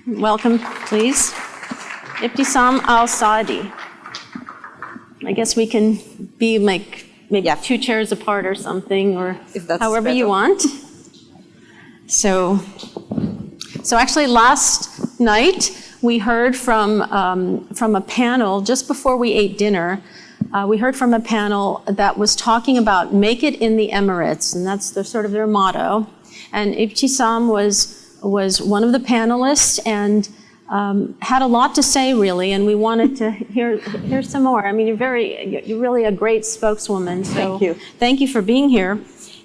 Welcome, please. Ibtisam Al-Saadi. I guess we can be like maybe 2 chairs apart or something, or however better. You want. So actually last night we heard from a panel just before we ate dinner. We heard from a panel that was talking about make it in the Emirates, and that's sort of their motto. And Ibtisam was one of the panelists and had a lot to say, really, and we wanted to hear some more. I mean, you're really a great spokeswoman. So thank you. Thank you for being here.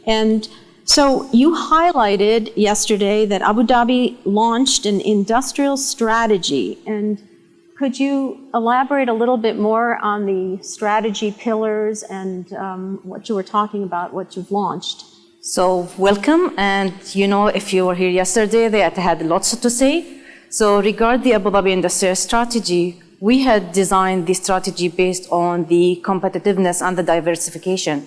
And so you highlighted yesterday that Abu Dhabi launched an industrial strategy, and could you elaborate a little bit more on the strategy pillars and what you were talking about, what you've launched? So welcome, and if you were here yesterday, they had lots to say. So regarding the Abu Dhabi Industrial Strategy, we had designed the strategy based on the competitiveness and the diversification.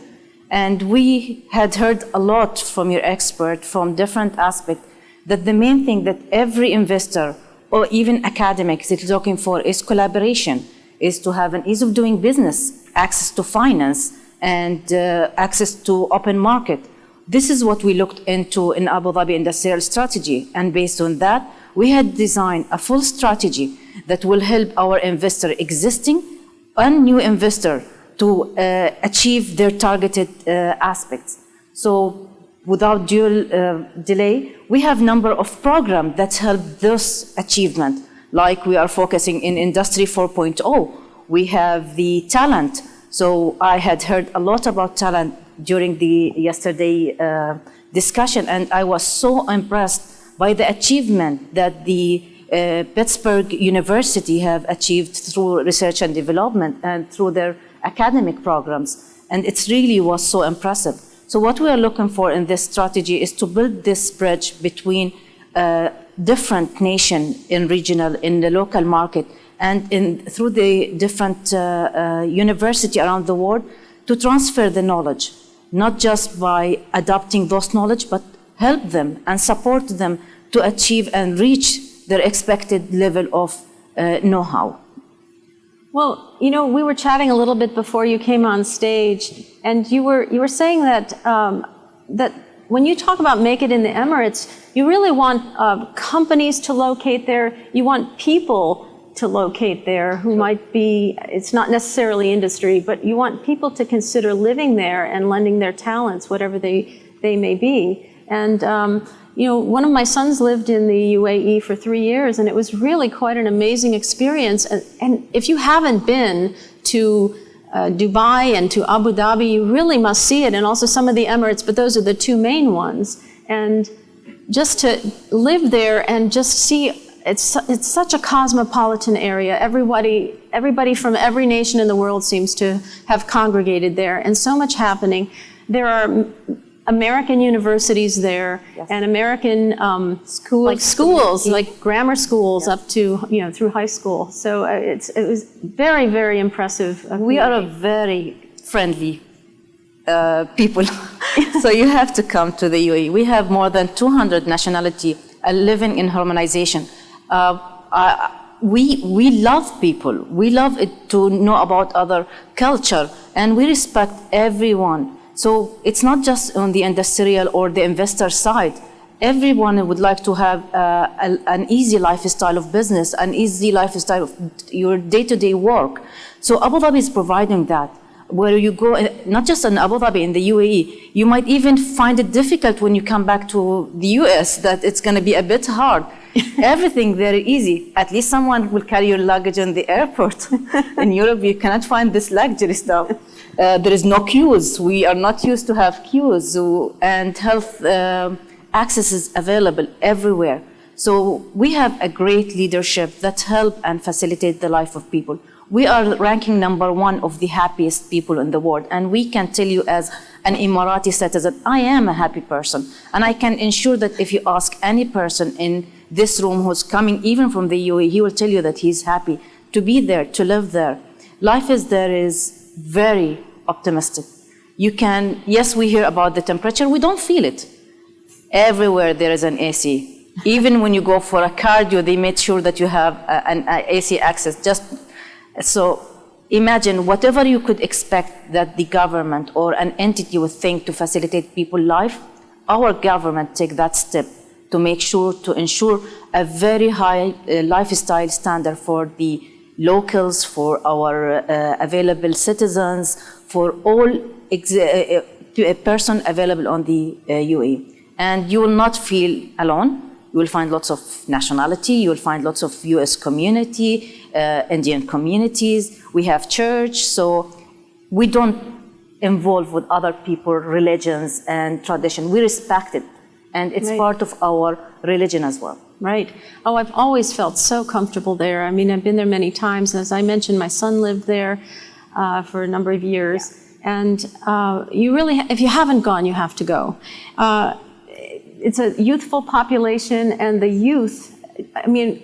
And we had heard a lot from your expert from different aspects that the main thing that every investor or even academics is looking for is collaboration, is to have an ease of doing business, access to finance, and access to open market. This is what we looked into in Abu Dhabi Industrial Strategy. And based on that, we had designed a full strategy that will help our investor, existing and new investor, to achieve their targeted aspects. So without delay, we have a number of programs that help this achievement. Like we are focusing in Industry 4.0. We have the talent. So I had heard a lot about talent during the yesterday discussion, and I was so impressed by the achievement that the Pittsburgh University have achieved through research and development and through their academic programs. And it really was so impressive. So what we are looking for in this strategy is to build this bridge between different nations in the local market, and through the different university around the world to transfer the knowledge, not just by adopting those knowledge, but help them and support them to achieve and reach their expected level of know-how. Well, we were chatting a little bit before you came on stage, and you were saying that that when you talk about make it in the Emirates, you really want companies to locate there. You want people to locate there who might be, it's not necessarily industry, but you want people to consider living there and lending their talents, whatever they may be. And one of my sons lived in the UAE for 3 years, and it was really quite an amazing experience. And if you haven't been to Dubai and to Abu Dhabi, you really must see it, and also some of the Emirates, but those are the 2 main ones. And just to live there and just see, it's such a cosmopolitan area. Everybody from every nation in the world seems to have congregated there, and so much happening. There are American universities there, yes, and American schools, yeah, like grammar schools, yes, up to through high school. So it was very, very impressive. We are a very friendly people, so you have to come to the UAE. We have more than 200 nationalities living in harmonization. We love people. We love it to know about other culture, and we respect everyone. So it's not just on the industrial or the investor side. Everyone would like to have an easy lifestyle of business, an easy lifestyle of your day-to-day work. So Abu Dhabi is providing that. Where you go, not just in Abu Dhabi, in the UAE, you might even find it difficult when you come back to the US, that it's going to be a bit hard. Everything very easy. At least someone will carry your luggage in the airport. In Europe, you cannot find this luxury stuff. There is no queues. We are not used to have queues, and health access is available everywhere. So we have a great leadership that help and facilitate the life of people. We are ranking #1 of the happiest people in the world, and we can tell you as an Emirati citizen, I am a happy person, and I can ensure that if you ask any person in this room who's coming even from the UAE, he will tell you that he's happy to be there, to live there. Life is very optimistic. Yes, we hear about the temperature, we don't feel it. Everywhere there is an AC. Even when you go for a cardio, they made sure that you have an AC access. Just so imagine whatever you could expect that the government or an entity would think to facilitate people's life, our government take that step to make sure to ensure a very high lifestyle standard for the locals, for our available citizens, for all a person available on the UAE. And you will not feel alone. You will find lots of nationality. You will find lots of US community, Indian communities. We have church, so we don't involve with other people, religions and tradition. We respect it, and it's part of our religion as well. Right. Oh, I've always felt so comfortable there. I mean, I've been there many times. As I mentioned, my son lived there for a number of years. Yeah. And you really, if you haven't gone, you have to go. It's a youthful population, and the youth, I mean,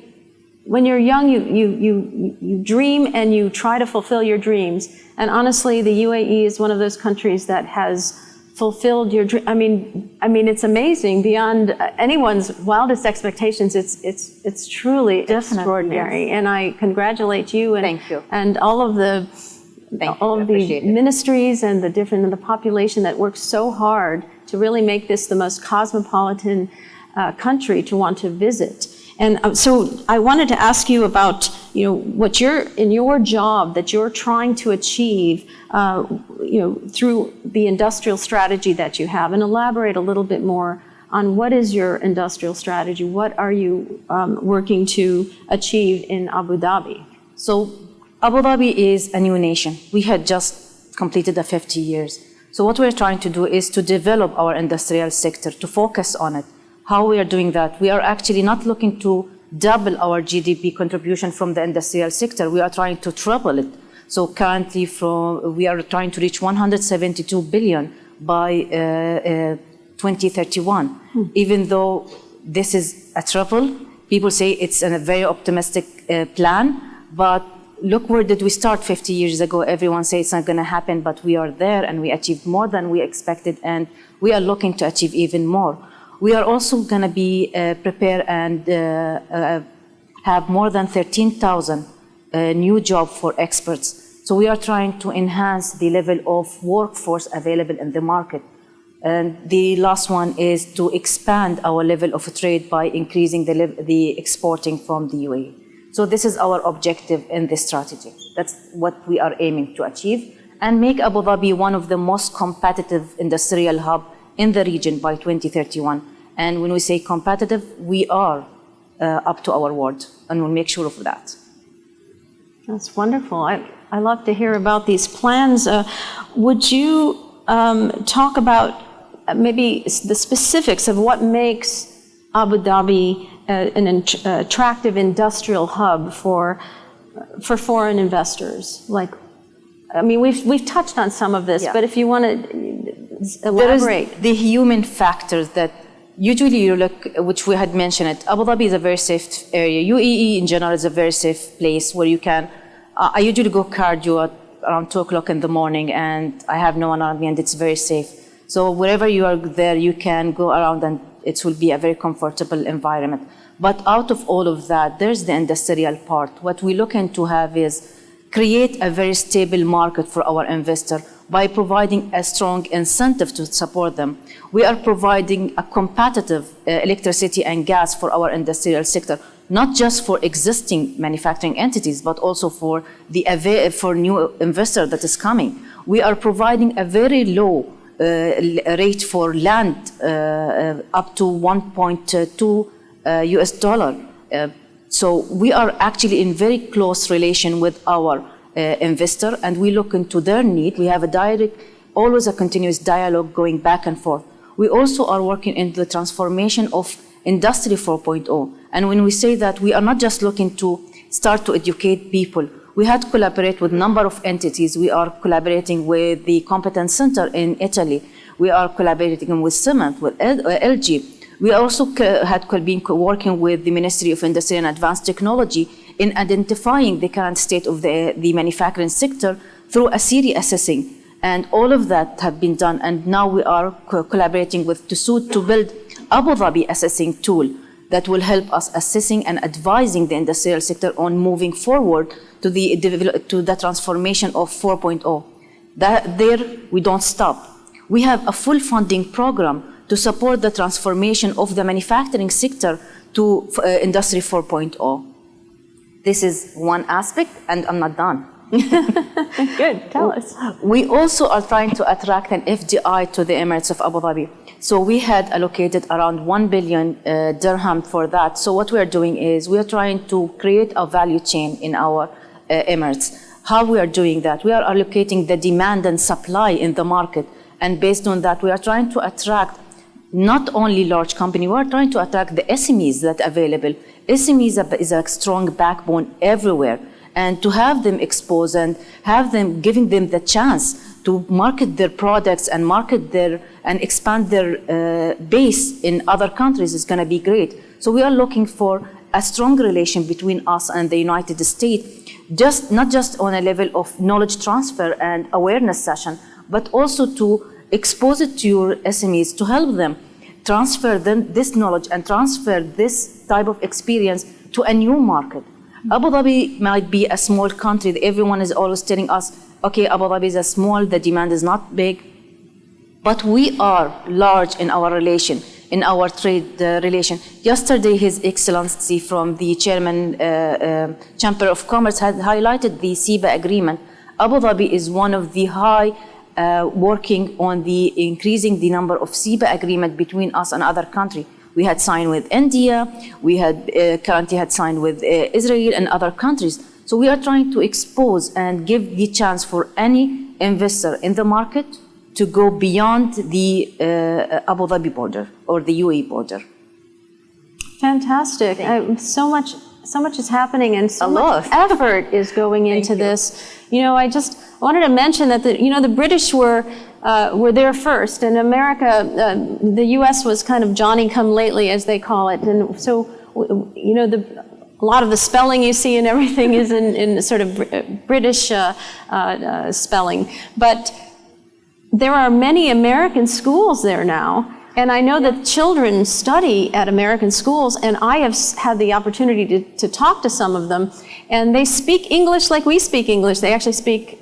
when you're young, you dream and you try to fulfill your dreams. And honestly, the UAE is one of those countries that has fulfilled your dream. I mean, it's amazing beyond anyone's wildest expectations. It's truly extraordinary. Yes. And I congratulate you and thank you. And all of the ministries and the population that works so hard to really make this the most cosmopolitan country to want to visit. And so I wanted to ask you about, what you're in your job that you're trying to achieve, through the industrial strategy that you have, and elaborate a little bit more on what is your industrial strategy? What are you working to achieve in Abu Dhabi? So Abu Dhabi is a new nation. We had just completed 50 years. So what we're trying to do is to develop our industrial sector, to focus on it. How we are doing that? We are actually not looking to double our GDP contribution from the industrial sector. We are trying to triple it. So currently we are trying to reach 172 billion by 2031. Even though this is a triple, people say it's a very optimistic plan, but look where did we start 50 years ago. Everyone says it's not going to happen, but we are there and we achieved more than we expected, and we are looking to achieve even more. We are also going to be prepared and have more than 13,000 new jobs for experts. So we are trying to enhance the level of workforce available in the market. And the last one is to expand our level of trade by increasing the exporting from the UAE. So this is our objective in this strategy. That's what we are aiming to achieve, and make Abu Dhabi one of the most competitive industrial hubs in the region by 2031. And when we say competitive, we are up to our word, and we'll make sure of that. That's wonderful. I love to hear about these plans. Would you talk about maybe the specifics of what makes Abu Dhabi an attractive industrial hub for foreign investors? Like, I mean, we've touched on some of this, yeah. But if you want to elaborate. There is the human factors that usually you look, which we had mentioned it. Abu Dhabi is a very safe area. UAE in general is a very safe place where you can. I usually go cardio at around 2 o'clock in the morning, and I have no one around me, and it's very safe. So wherever you are there, you can go around, and it will be a very comfortable environment. But out of all of that, there's the industrial part. What we're looking to have is create a very stable market for our investor by providing a strong incentive to support them. We are providing a competitive electricity and gas for our industrial sector, not just for existing manufacturing entities, but also for new investor that is coming. We are providing a very low rate for land, up to 1.2 US dollar. So we are actually in very close relation with our investor, and we look into their need. We have always a continuous dialogue going back and forth. We also are working in the transformation of Industry 4.0. And when we say that, we are not just looking to start to educate people. We had to collaborate with a number of entities. We are collaborating with the Competence Center in Italy. We are collaborating with Cement, with LG. We also had been working with the Ministry of Industry and Advanced Technology in identifying the current state of the manufacturing sector through a series assessing. And all of that have been done. And now we are collaborating with TUSUD to build Abu Dhabi assessing tool that will help us assessing and advising the industrial sector on moving forward to the transformation of 4.0. There we don't stop. We have a full funding program to support the transformation of the manufacturing sector to Industry 4.0. This is one aspect, and I'm not done. Good, tell us. We also are trying to attract an FDI to the Emirates of Abu Dhabi. So we had allocated around 1 billion dirham for that. So what we are doing is we are trying to create a value chain in our Emirates. How we are doing that? We are allocating the demand and supply in the market. And based on that, we are trying to attract not only large companies, we are trying to attract the SMEs that are available. SMEs is a strong backbone everywhere. And to have them exposed and have them, giving them the chance to market their products and and expand their base in other countries is going to be great. So we are looking for a strong relation between us and the United States, not just on a level of knowledge transfer and awareness session, but also to expose it to your SMEs, to help them transfer this knowledge and transfer this type of experience to a new market. Abu Dhabi might be a small country. Everyone is always telling us, okay, Abu Dhabi is a small, the demand is not big. But we are large in our relation, in our trade relation. Yesterday, His Excellency from the Chairman Chamber of Commerce had highlighted the CEBA agreement. Abu Dhabi is one of the high working on the increasing the number of CEBA agreement between us and other countries. We had signed with India, we had currently had signed with Israel and other countries. So we are trying to expose and give the chance for any investor in the market to go beyond the Abu Dhabi border or the UAE border. Fantastic. So much is happening and so much effort is going into this. You know, I just wanted to mention that the British were there first, and America, the U.S. was kind of Johnny-come-lately, as they call it, and so a lot of the spelling you see and everything is in sort of British spelling, but there are many American schools there now. And I know that children study at American schools, and I have had the opportunity to talk to some of them, and they speak English like we speak English. They actually speak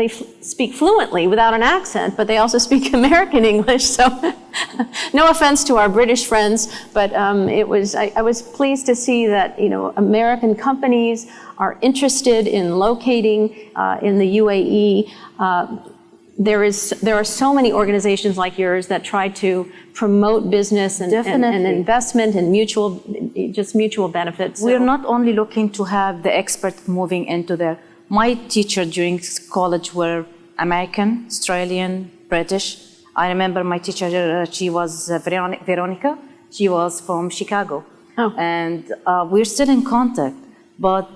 they speak fluently without an accent, but they also speak American English. So, no offense to our British friends, but I was pleased to see that American companies are interested in locating in the UAE. There are so many organizations like yours that try to promote business and investment and mutual benefits. We're not only looking to have the expert moving into there. My teacher during college were American, Australian, British. I remember my teacher, she was Veronica. She was from Chicago. Oh. And we're still in contact. But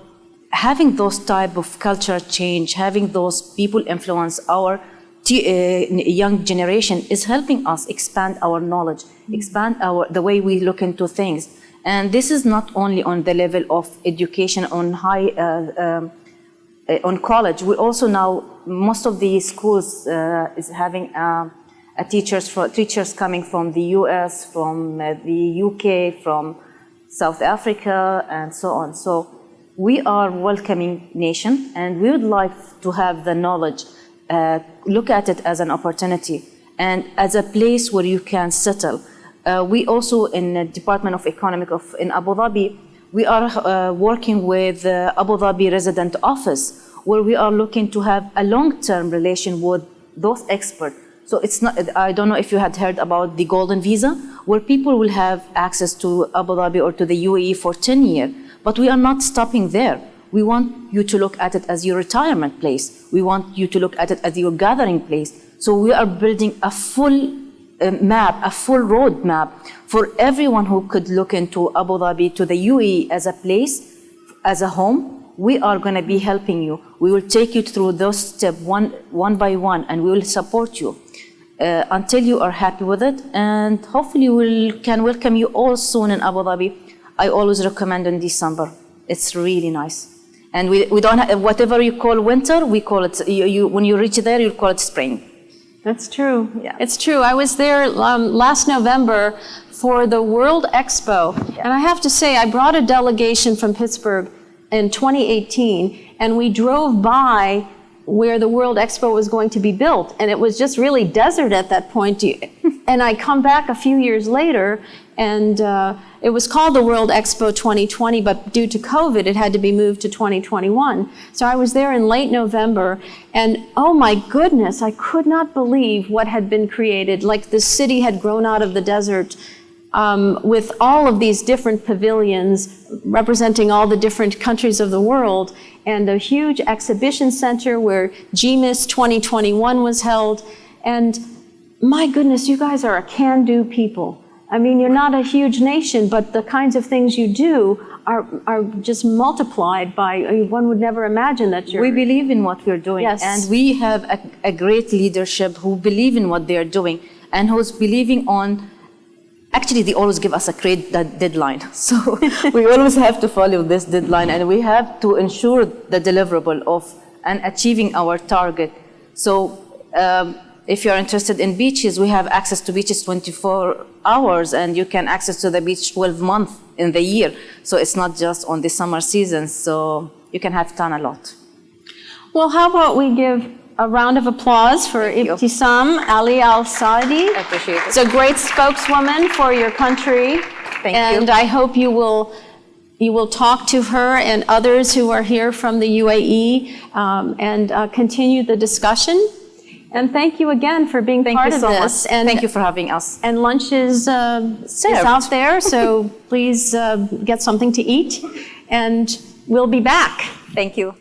having those type of culture change, having those people influence our young generation is helping us expand our knowledge, expand the way we look into things. And this is not only on the level of education on on college. We also now, most of the schools is having teachers coming from the US, from the UK, from South Africa, and so on. So we are a welcoming nation, and we would like to have the knowledge, look at it as an opportunity and as a place where you can settle. We also, in the Department of Economic in Abu Dhabi, we are working with Abu Dhabi Resident Office, where we are looking to have a long-term relation with those experts. So it's not, I don't know if you had heard about the Golden Visa, where people will have access to Abu Dhabi or to the UAE for 10 years. But we are not stopping there. We want you to look at it as your retirement place. We want you to look at it as your gathering place. So we are building a full map, a full road map for everyone who could look into Abu Dhabi to the UAE as a place, as a home. We are going to be helping you. We will take you through those steps one by one, and we will support you until you are happy with it. And hopefully we can welcome you all soon in Abu Dhabi. I always recommend in December. It's really nice. And we don't have, whatever you call winter, we call it, when you reach there, you call it spring. That's true. Yeah. It's true. I was there last November for the World Expo. Yeah. And I have to say, I brought a delegation from Pittsburgh in 2018, and we drove by where the World Expo was going to be built. And it was just really desert at that point. And I come back a few years later, and it was called the World Expo 2020, but due to COVID, it had to be moved to 2021. So I was there in late November, and oh my goodness, I could not believe what had been created. Like the city had grown out of the desert with all of these different pavilions representing all the different countries of the world, and a huge exhibition center where GMIS 2021 was held. And my goodness, you guys are a can-do people. I mean, you're not a huge nation, but the kinds of things you do are just multiplied by, one would never imagine that you're... We believe in what we're doing. Yes. And we have a great leadership who believe in what they're doing and who's believing on... Actually, they always give us a great deadline. So we always have to follow this deadline, and we have to ensure the deliverable of and achieving our target. So if you're interested in beaches, we have access to beaches 24 hours, and you can access to the beach 12 months in the year. So it's not just on the summer season, so you can have fun a lot. Well, how about we give a round of applause for Ibtisam Ali Al-Saadi. I appreciate it. It's a great spokeswoman for your country. Thank you. And I hope you will talk to her and others who are here from the UAE and continue the discussion. And thank you again for being part of this. And thank you for having us. And lunch is out there, so please get something to eat. And we'll be back. Thank you.